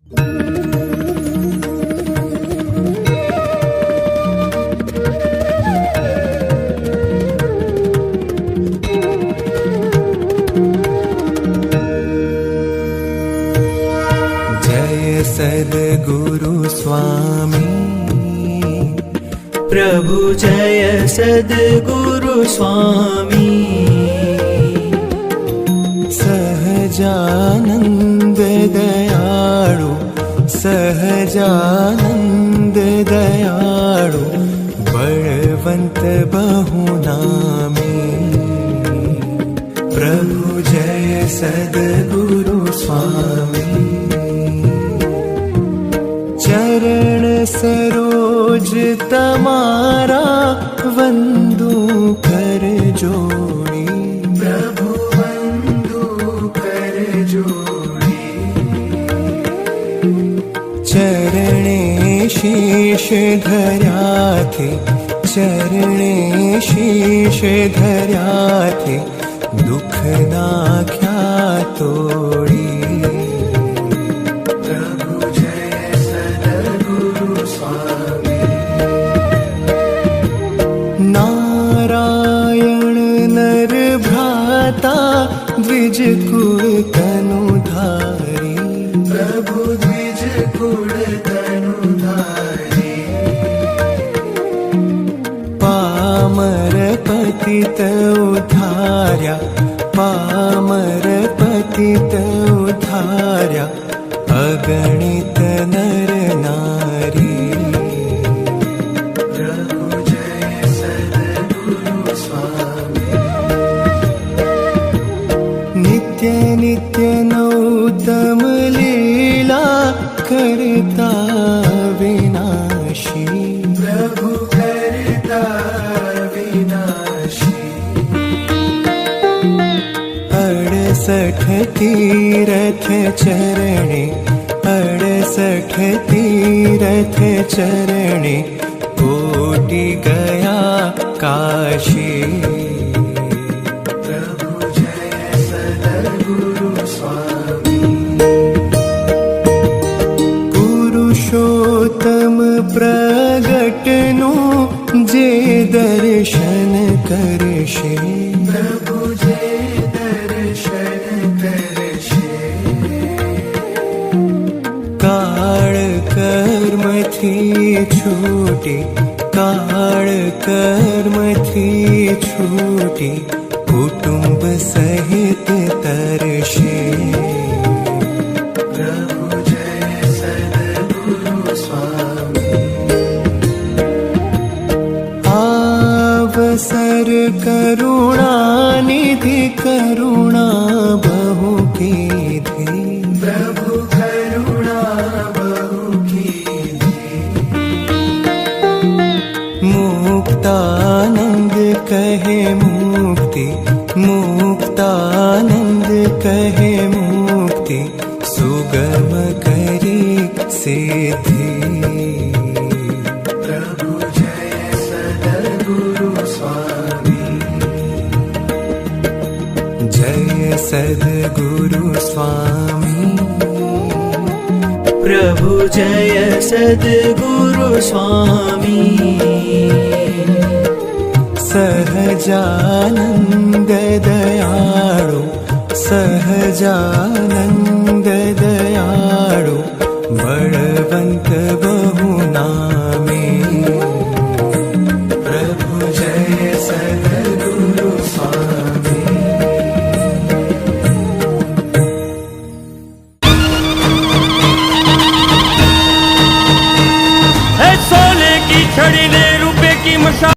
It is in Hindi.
जय सद्गुरु स्वामी प्रभु, जय सद्गुरु स्वामी। सहजानंद दयाळु, सहजानंद दयाळु, बलवंत बहुनामी। प्रभु जय सद्गुरु स्वामी। चरण सरोज तमारा वंदू कर जोड़ी। प्रभु वंदू कर जोड़ी। चरणे शीश धर्या थे, चरणे शीश धर्या थे, दुख नाख्या तोड़ी। नारायण नर भ्राता द्विज कुल तनुधारी। प्रभु द्विज कुल तनुधारी। पामर पतित उद्धार्या, पामर पतित उद्धार्या, अगणित नर नारी। नित्य नित्य नौतम लीला करता विनाशी। प्रभु करता विनाशी। 68 तीरथ चरणे, 68 तीरथ चरणे, कोटि गया काशी। पुरुषोत्तम प्रगटनु जे दर्शन करशे। प्रभु जे दर्शन करशे। काळ कर्म थी छूटी, काळ कर्म थी छूटी, कुटुंब सहित तरशे। अवसर करुणा निधि, करुणा बहु कीधी। प्रभु करुणा बहु कीधी। मुक्तानंद कहे मुक्ति, मुक्तानंद कहे मुक्ति, सुगम करी सिद्धि। जय सद्गुरु स्वामी प्रभु, जय सद्गुरु स्वामी। सहजानंद दयाळु, सहजानंद दयाळु, बलवंत बहुनामी। प्रभु जय सद्गुरु स्वामी। सोने की छड़ी ने रुपए की मशा